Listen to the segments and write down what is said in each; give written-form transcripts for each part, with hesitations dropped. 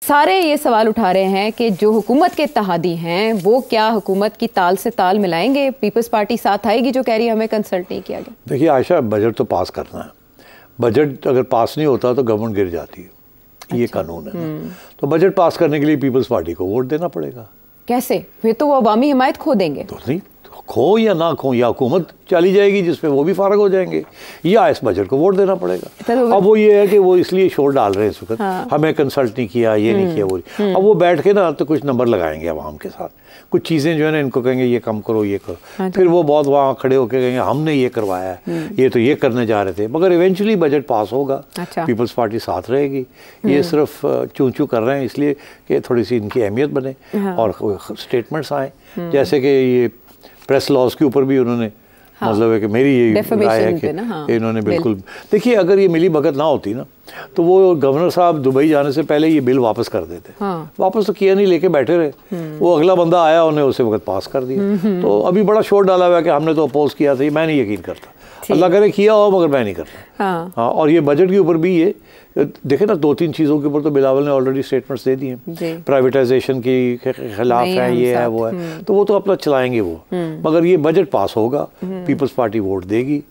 सारे ये सवाल उठा रहे हैं कि जो हुकूमत के इत्तेहादी हैं वो क्या हुकूमत की ताल से ताल मिलाएंगे? पीपल्स पार्टी साथ आएगी जो कह रही है हमें कंसल्ट नहीं किया गया? देखिए आयशा, बजट तो पास करना है, बजट अगर पास नहीं होता तो गवर्नमेंट गिर जाती है। अच्छा। ये कानून है ना। तो बजट पास करने के लिए पीपल्स पार्टी को वोट देना पड़ेगा। कैसे? फिर तो वो अवामी हिमायत खो देंगे। तो नहीं, खो या ना खो, या हुकूमत चली जाएगी जिसमें वो भी फारग हो जाएंगे, या इस बजट को वोट देना पड़ेगा। अब वो ये है कि वो इसलिए शोर डाल रहे हैं इस वक्त, हाँ। हमें कंसल्ट नहीं किया, ये नहीं किया, वो। अब वो बैठ के ना तो कुछ नंबर लगाएंगे आवाम के साथ, कुछ चीज़ें जो है ना इनको कहेंगे ये कम करो, ये करो। हाँ, फिर वो बहुत वहाँ खड़े होकर कहेंगे हमने ये करवाया है, ये तो ये करने जा रहे थे, मगर इवेंचुअली बजट पास होगा। अच्छा। पीपल्स पार्टी साथ रहेगी। ये सिर्फ चूं चूं कर रहे हैं इसलिए कि थोड़ी सी इनकी अहमियत बने। हाँ। और स्टेटमेंट्स आए, जैसे कि ये प्रेस लॉज के ऊपर भी उन्होंने, हाँ। मतलब है कि मेरी ये राय है कि हाँ। इन्होंने बिल्कुल, देखिए अगर ये मिली भगत ना होती ना तो वो गवर्नर साहब दुबई जाने से पहले ये बिल वापस कर देते। हाँ। वापस तो किया नहीं, लेके बैठे रहे। वो अगला बंदा आया, उन्हें उसे वक्त पास कर दिया। तो अभी बड़ा शोर डाला हुआ है कि हमने तो अपोज किया था। मैं नहीं यकीन करता, अल्लाह करे किया हो, मगर मैं नहीं करता। हाँ। और ये बजट के ऊपर भी ये देखे ना, 2-3 चीज़ों के ऊपर तो बिलावल ने ऑलरेडी स्टेटमेंट्स दे दिए, प्राइवेटाइजेशन की खिलाफ है, ये है, वो है, तो वो तो अपना चलाएंगे वो। मगर ये बजट पास होगा, पीपल्स पार्टी वोट देगी,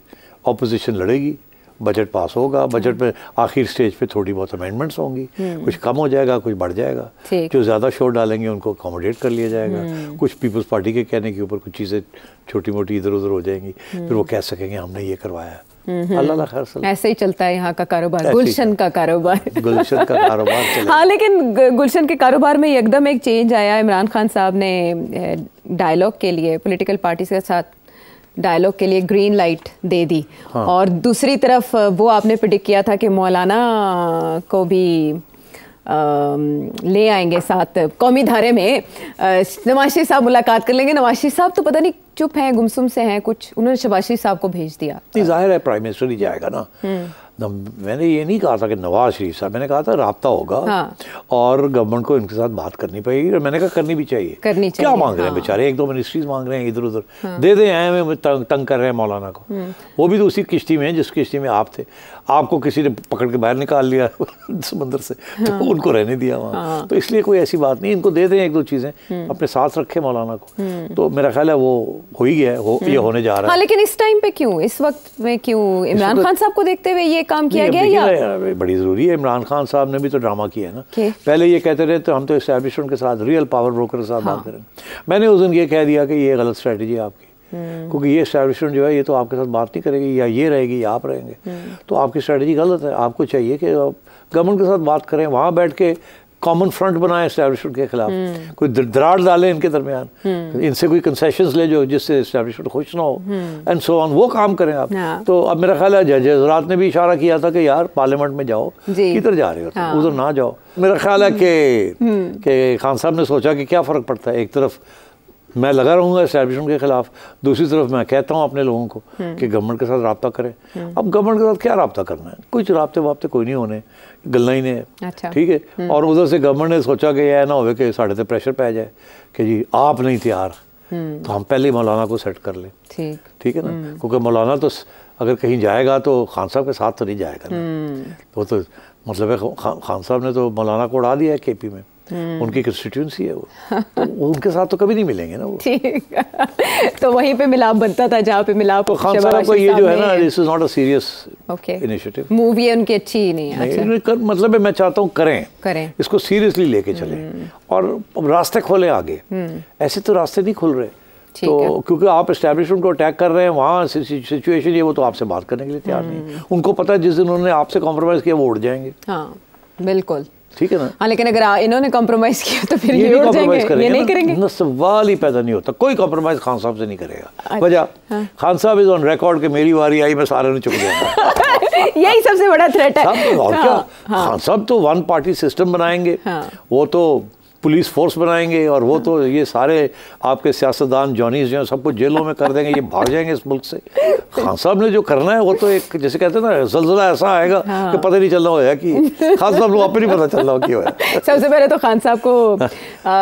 ऑपोजिशन लड़ेगी, बजट पास होगा। बजट में आखिर स्टेज पे थोड़ी बहुत अमेंडमेंट्स होंगी, कुछ कम हो जाएगा, कुछ बढ़ जाएगा। जो ज़्यादा शोर डालेंगे उनको अकोमोडेट कर लिया जाएगा। कुछ पीपल्स पार्टी के कहने के ऊपर कुछ चीज़ें छोटी मोटी इधर उधर हो जाएंगी, फिर वो कह सकेंगे हमने ये करवाया। अल्लाह खैर। ऐसे ही चलता है यहाँ का कारोबार, गुलशन का कारोबार। गुलशन का कारोबार। हाँ, लेकिन गुलशन के कारोबार में एकदम एक चेंज आया। इमरान खान साहब ने डायलॉग के लिए, पॉलिटिकल पार्टी के साथ डायलॉग के लिए ग्रीन लाइट दे दी। हाँ। और दूसरी तरफ वो आपने प्रेडिक्ट किया था कि मौलाना को भी ले आएंगे साथ कौमी धारे में। नवाज शरीफ साहब मुलाकात कर लेंगे। नवाज शरीफ साहब तो पता नहीं चुप हैं, गुमसुम से हैं कुछ, उन्होंने शहबाज शरीफ साहब को भेज दिया। जाहिर है प्राइम मिनिस्टर ही जाएगा ना। मैंने ये नहीं कहा था कि नवाज शरीफ साहब, मैंने कहा था राब्ता होगा। हाँ। और गवर्नमेंट को इनके साथ बात करनी पड़ेगी, और मैंने कहा करनी भी चाहिए। क्या मांग रहे हैं बेचारे, 1-2 मिनिस्ट्रीज मांग रहे हैं इधर उधर। हाँ। दे दें, आए में तंग कर रहे हैं मौलाना को। वो भी तो उसी किश्ती में है जिस किश्ती में आप थे। आपको किसी ने पकड़ के बाहर निकाल लिया समंदर से, तो उनको रहने दिया वहाँ। तो इसलिए कोई ऐसी बात नहीं, इनको दे दें 1-2 चीज़ें, अपने साथ रखे मौलाना को। तो मेरा ख्याल है वो हो ही गया है, ये होने जा रहा है। लेकिन इस टाइम पे क्यों, इस वक्त में क्यों इमरान खान साहब को देखते हुए ये काम किया गया? या बड़ी ज़रूरी है। इमरान खान साहब ने भी तो ड्रामा किया है ना। पहले ये कहते रहे तो हम तो एस्टैब्लिशमेंट के साथ, रियल पावर ब्रोकर के साथ बात करें। मैंने उस दिन ये कह दिया कि ये गलत स्ट्रेटजी है आपकी, क्योंकि ये एस्टैब्लिशमेंट जो है ये तो आपके साथ बात नहीं करेगी, या ये रहेगी या आप रहेंगे। तो आपकी स्ट्रेटजी गलत है। आपको चाहिए कि गवर्नमेंट के साथ बात करें, वहाँ बैठ के कॉमन फ्रंट बनाए एस्टैब्लिशमेंट के खिलाफ, कोई दरार डाले इनके दरमियान, इनसे कोई कंसेशंस ले जो जिससे एस्टैब्लिशमेंट खुश ना हो, एंड सो ऑन, वो काम करें आप। तो अब मेरा ख्याल है जजेस रात ने भी इशारा किया था कि यार पार्लियामेंट में जाओ, किधर जा रहे हो, उधर ना जाओ। मेरा ख्याल है कि खान साहब ने सोचा कि क्या फ़र्क पड़ता है, एक तरफ मैं लगा रहूँगा एस्टैब्लिशमेंट के खिलाफ, दूसरी तरफ मैं कहता हूँ अपने लोगों को कि गवर्नमेंट के साथ रब्ता करें। अब गवर्नमेंट के साथ क्या रब्ता करना है, कुछ रब्ते वाब्ते कोई नहीं होने, गल्ला ही नहीं। अच्छा। ठीक है। और उधर से गवर्नमेंट ने सोचा कि यह ना हो कि साढ़े ते प्रेशर पै जाए कि जी आप नहीं तैयार, तो हम पहले ही मौलाना को सेट कर लें। ठीक है ना, क्योंकि मौलाना तो अगर कहीं जाएगा तो खान साहब के साथ तो नहीं जाएगा ना। वो तो मतलब है खान साहब ने तो मौलाना को उड़ा दिया है केपी में, उनकी कंस्टिट्यूंसी है वो, तो उनके साथ तो कभी नहीं मिलेंगे ना वो। ठीक। तो वहीं पे मिलाप बनता था जहाँ पे मिलाप। तो खान साहब को ये जो है ना, this is not a serious initiative. Movie है उनकी अच्छी नहीं है। मतलब मैं चाहता हूँ करें इसको सीरियसली लेके चलें और रास्ते खोले आगे। ऐसे तो रास्ते नहीं खुल रहे। तो क्योंकि आप एस्टैब्लिशमेंट को अटैक कर रहे हैं, वहाँ सिचुएशन ये वो तो आपसे बात करने के लिए तैयार नहीं। उनको पता है जिस दिन उन्होंने आपसे कॉम्प्रोमाइज़ किया वो उड़ जाएंगे। हाँ बिल्कुल, ठीक है ना। हाँ, लेकिन अगर इन्होंने कॉम्प्रोमाइज़ किया तो फिर ये उड़ जाएंगे, ये नहीं करेंगे ना। सवाल ही पैदा नहीं होता, कोई कॉम्प्रोमाइज़ खान साहब से नहीं करेगा। वजह खान साहब इज ऑन रिकॉर्ड कि मेरी बारी आई मैं सारे ने चुप गया। यही सबसे बड़ा थ्रेट है। और क्या, खान साहब तो 1 पार्टी सिस्टम बनाएंगे। वो तो पुलिस फोर्स बनाएंगे और वो तो ये सारे आपके सियासतदान जॉनीज जो हैं सबको जेलों में कर देंगे, ये भाग जाएंगे इस मुल्क से। खान साहब ने जो करना है वो तो एक जैसे कहते हैं ना ज़लज़ला ऐसा आएगा कि पता नहीं चलना होगा कि खान साहब लोग आप नहीं पता चल रहा क्यों है। सबसे पहले तो खान साहब को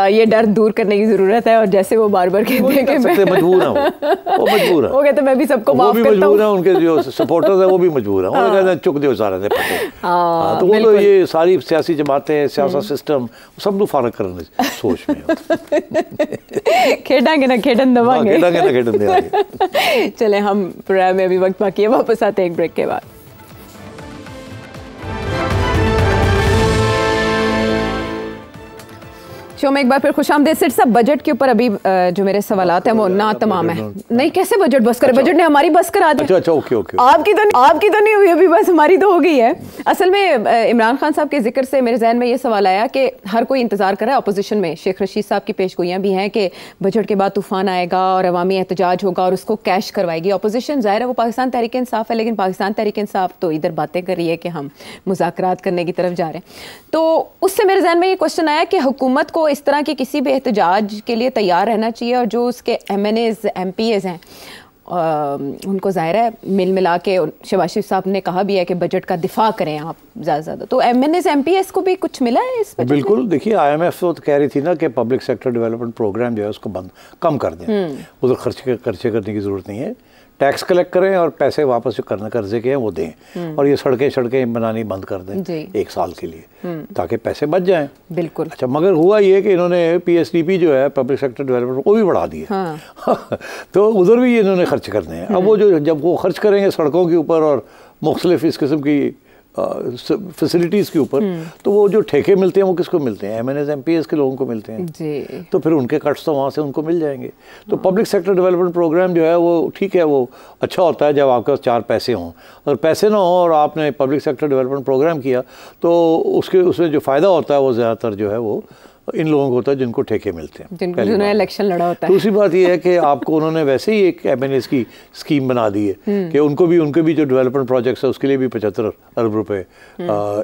ये डर दूर करने की ज़रूरत है और जैसे वो बार बार कहते हैं कि मजबूर है वो मजबूर है, वो कहते मैं भी सबको माफ करता हूं। मजबूर है, उनके जो सपोर्टर्स हैं वो भी मजबूर हैं, वो कहते हैं चुक दो सारे ने पते। तो वो तो ये सारी सियासी जमातें सियासी सिस्टम सब लोग फारग करने सोच में खेडांगे ना खेडन दवांगे, खेडांगे ना खेडन देवांगे। चले हम प्रोग्राम में अभी वक्त बाकी है, वापस आते हैं एक ब्रेक के बाद। शो में एक बार फिर खुशामदीद। सिर्फ सब बजट के ऊपर अभी जो मेरे सवालात हैं वो ना तमाम है। नहीं कैसे बजट बस करे, बजट ने हमारी बस करा दी। अच्छा ओके ओके, आपकी तो नहीं हुई अभी, बस हमारी तो हो गई है। असल में इमरान खान साहब के जिक्र से मेरे जहन में ये सवाल आया कि हर कोई इंतजार कर रहा है, अपोजिशन में शेख रशीद साहब की पेशगोइयाँ भी हैं कि बजट के बाद तूफान आएगा और अवामी एहतजाज होगा और उसको कैश करवाएगी अपोजिशन। ज़ाहिर है वो पाकिस्तान तहरीक इंसाफ है, लेकिन पाकिस्तान तहरीक इंसाफ तो इधर बातें कर रही है कि हम मुज़ाकरात करने की तरफ जा रहे हैं। तो उससे मेरे जहन में ये क्वेश्चन आया कि हुकूमत को इस तरह की किसी भी एहतजाज के लिए तैयार रहना चाहिए और जो उसके MNAs MPAs हैं उनको ज़ाहिर है मिला के शहबाज शरीफ साहब ने कहा भी है कि बजट का दिफा करें आप ज़्यादा से ज़्यादा। तो MNAs MPAs को भी कुछ मिला है इस बजट में? बिल्कुल, देखिए IMF तो कह रही थी ना कि पब्लिक सेक्टर डेवलपमेंट प्रोग्राम जो है उसको कम कर दें, उधर खर्चे करने की ज़रूरत नहीं है, टैक्स कलेक्ट करें और पैसे वापस जो करना कर्जे के हैं वो दें और ये सड़कें बनानी बंद कर दें 1 साल के लिए ताकि पैसे बच जाएं। बिल्कुल। अच्छा, मगर हुआ ये कि इन्होंने PSDP जो है पब्लिक सेक्टर डेवलपमेंट वो भी बढ़ा दिए। हाँ। तो उधर भी इन्होंने खर्च करने हैं। अब वो जब वो खर्च करेंगे सड़कों के ऊपर और मुख्तलिफ इस किस्म की फैसिलिटीज़ के ऊपर, तो वो जो ठेके मिलते हैं वो किसको मिलते हैं? MNAs MPAs के लोगों को मिलते हैं जी। तो फिर उनके कट्स तो वहाँ से उनको मिल जाएंगे। तो पब्लिक सेक्टर डेवलपमेंट प्रोग्राम जो है वो ठीक है, वो अच्छा होता है जब आपके पास 4 पैसे हों। अगर पैसे ना हों और आपने पब्लिक सेक्टर डेवलपमेंट प्रोग्राम किया तो उसमें जो फ़ायदा होता है वो ज़्यादातर जो है वो इन लोगों को होता है जिनको ठेके मिलते हैं, जिन्होंने इलेक्शन लड़ा होता है। दूसरी बात यह है कि आपको उन्होंने वैसे ही एक MNAs की स्कीम बना दी है कि उनके भी जो डेवलपमेंट प्रोजेक्ट्स है उसके लिए भी 75 अरब रुपए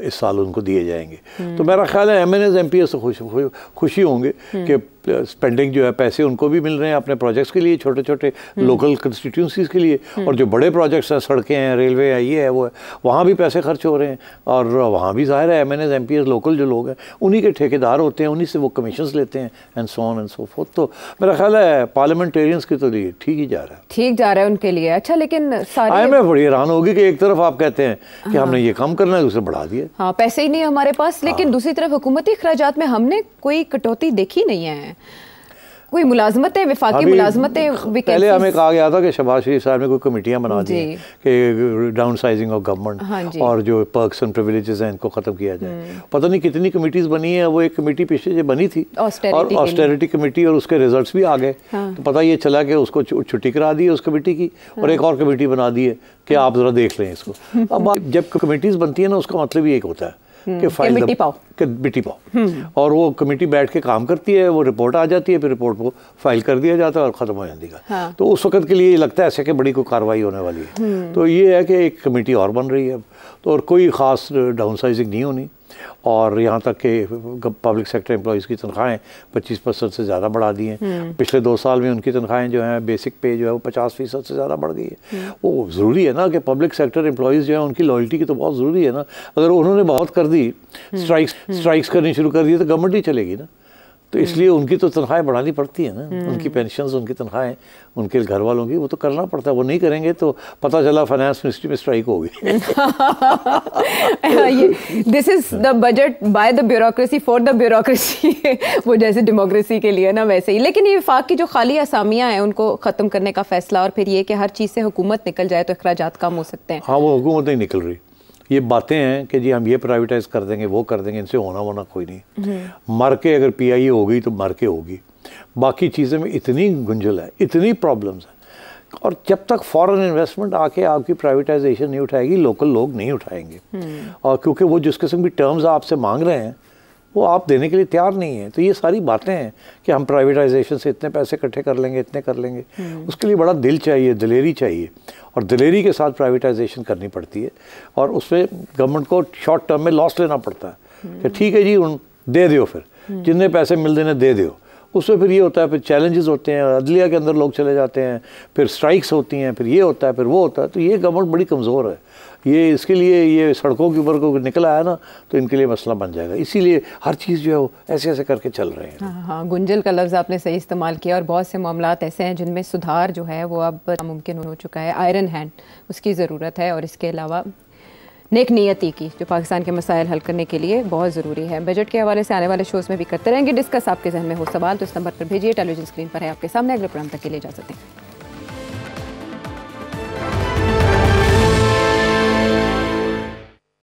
इस साल उनको दिए जाएंगे। तो मेरा ख्याल है MNAs MPAs तो खुशी होंगे कि स्पेंडिंग जो है पैसे उनको भी मिल रहे हैं अपने प्रोजेक्ट्स के लिए, छोटे छोटे लोकल कंस्टिट्यूंसीज के लिए, और जो बड़े प्रोजेक्ट्स हैं सड़कें हैं रेलवे है ये है वो है वहाँ भी पैसे खर्च हो रहे हैं और वहाँ भी ज़ाहिर है MNAs MPAs लोकल जो लोग हैं उन्हीं के ठेकेदार होते हैं, उन्हीं से वो कमीशंस लेते हैं and so on and so fourth. तो मेरा ख्याल है पार्लियामेंटेरियंस के तो लिए ठीक जा रहा है उनके लिए। अच्छा, लेकिन IMF बड़ी हैरान होगी कि एक तरफ आप कहते हैं कि हमने ये कम करना है, दूसरे बढ़ा दिए। हाँ, पैसे ही नहीं हमारे पास, लेकिन दूसरी तरफ हुकूमती अखराजात में हमने कोई कटौती देखी नहीं है। कोई मुलाजमतें, विफाकी मुलाजमतें, पहले हमें कहा गया था कि शहबाज शरीफ साहब ने कोई कमेटियां बना दी कि डाउन साइजिंग ऑफ गवर्नमेंट और जो पर्क्स एंड प्रिविलेजेस हैं इनको ख़त्म किया जाए। पता नहीं कितनी कमेटीज बनी है, वो एक कमेटी पीछे जो बनी थी और ऑस्टेरिटी कमेटी, और उसके रिजल्ट्स भी आ गए। तो पता ये चला कि उसको छुट्टी करा दी है उस कमेटी की और एक और कमेटी बना दी है कि आप ज़रा देख लें इसको। अब जब कमेटीज़ बनती है ना उसका मतलब ही एक होता है कि फाइल मिट्टी पाओ और वो कमेटी बैठ के काम करती है, वो रिपोर्ट आ जाती है, फिर रिपोर्ट को फाइल कर दिया जाता है और ख़त्म हो जाती है। हाँ। तो उस वक्त के लिए लगता है ऐसे कि बड़ी कोई कार्रवाई होने वाली है। तो ये है कि एक कमेटी और बन रही है अब, तो और कोई ख़ास डाउन साइजिंग नहीं होनी, और यहाँ तक कि पब्लिक सेक्टर एम्प्लॉइज़ की तनख्वाहें 25% से ज़्यादा बढ़ा दी हैं। पिछले 2 साल में उनकी तनख्वाहें जो हैं बेसिक पे जो है वो 50% से ज़्यादा बढ़ गई है। वो ज़रूरी है ना कि पब्लिक सेक्टर एम्प्लॉइज़ जो है उनकी लॉयल्टी की तो बहुत ज़रूरी है ना। अगर उन्होंने बहुत कर दी, स्ट्राइक्स करनी शुरू कर दी तो गवर्नमेंट ही चलेगी ना। तो इसलिए उनकी तो तनख्वाहें बढ़ानी पड़ती है ना, उनकी पेंशन्स, उनकी तनख्वाहें, उनके घर वालों की, वो तो करना पड़ता है। वो नहीं करेंगे तो पता चला फाइनेंस मिनिस्ट्री में स्ट्राइक होगी। This is the budget by the bureaucracy for the bureaucracy. वो जैसे डेमोक्रेसी के लिए ना वैसे ही। लेकिन ये वफाक की जो खाली असामियाँ हैं उनको ख़त्म करने का फैसला, और फिर ये कि हर चीज़ से हुकूमत निकल जाए तो अखराजात कम हो सकते हैं। हाँ, वो हुकूमत नहीं निकल रही। ये बातें हैं कि जी हम ये प्राइवेटाइज कर देंगे, वो कर देंगे, इनसे होना कोई नहीं। मर के अगर PIA होगी तो मर के होगी, बाकी चीज़ें में इतनी गुंजल है, इतनी प्रॉब्लम्स हैं, और जब तक फॉरेन इन्वेस्टमेंट आके आपकी प्राइवेटाइजेशन नहीं उठाएगी, लोकल लोग नहीं उठाएंगे। और क्योंकि वो जिस किस्म की टर्म्स आपसे मांग रहे हैं वो आप देने के लिए तैयार नहीं है। तो ये सारी बातें हैं कि हम प्राइवेटाइजेशन से इतने पैसे इकट्ठे कर लेंगे, इतने कर लेंगे, उसके लिए बड़ा दिल चाहिए, दिलेरी चाहिए, और दिलेरी के साथ प्राइवेटाइजेशन करनी पड़ती है। और उसमें गवर्नमेंट को शॉर्ट टर्म में लॉस लेना पड़ता है कि ठीक है जी दे दो फिर, जितने पैसे मिल देने दे दो। उसमें फिर ये होता है, फिर चैलेंजेस होते हैं, अदलिया के अंदर लोग चले जाते हैं, फिर स्ट्राइक्स होती हैं, फिर ये होता है, फिर वो होता है। तो ये गवर्नमेंट बड़ी कमज़ोर है। ये इसके लिए ये सड़कों के ऊपर को निकला है ना, तो इनके लिए मसला बन जाएगा। इसीलिए हर चीज़ जो है वो ऐसे ऐसे करके चल रहे हैं। हाँ, गुंजल का लफ्ज़ आपने सही इस्तेमाल किया, और बहुत से मामलात ऐसे हैं जिनमें सुधार जो है वो अब मुमकिन हो चुका है। आयरन हैंड उसकी ज़रूरत है, और इसके अलावा नेक नियति की, जो पाकिस्तान के मसाइल हल करने के लिए बहुत ज़रूरी है। बजट के हवाले से आने वाले शोज़ में भी करते रहेंगे डिस्कस। आपके जहन में हो सवाल तो इस नंबर पर भेजिए, टेलीविजन स्क्रीन पर है आपके सामने। अगले प्रोग्राम तक के लिए इजाज़त दें।